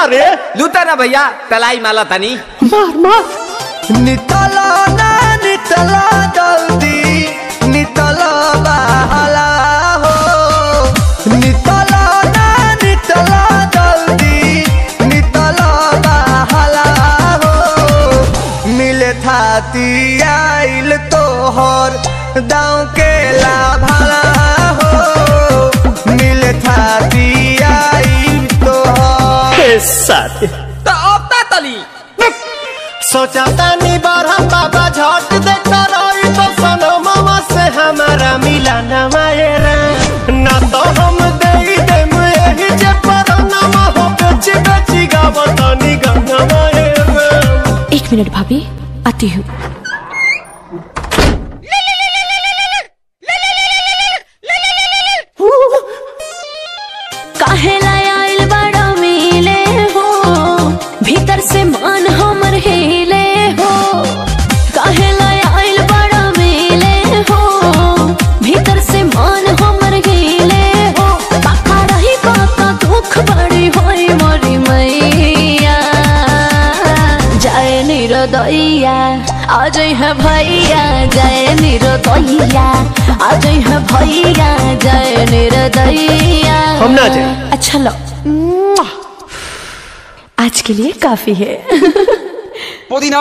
अरे लूटा ना भैया तलाई माला तनी मार मार। नितला ना नितला जल्दी नितला बहला हो, नितला ना नितला जल्दी नितला बहला हो, मिले थाती आइल तोहर दाँव के लाभला हो, मिले थाती आइल तोहर साथी तो अब तली सोचा तानी बरहम बाबा झट देखता रही तो सनो मामा से हमारा मिला न मायरा ना तो हम दे देम यही जे पर नामा हो बेची बेची गावतानी गंगा मायरा। 1 मिनट भाभी आती हूँ। काहेला आइल बड़ा मिले हो, भीतर से मान हमर हिले हो। काहेला आइल बड़ा मिले हो, भीतर से मान हमर हिले हो। बाका रही बाका दुख बड़ी होई मोरी मैया, जाए निरोदैया आज है भैया, जाए निरोदैया आज है भैया, जाए निरोदैया। हम ना जाए। अच्छा लो, आज के लिए काफी है। पुदीना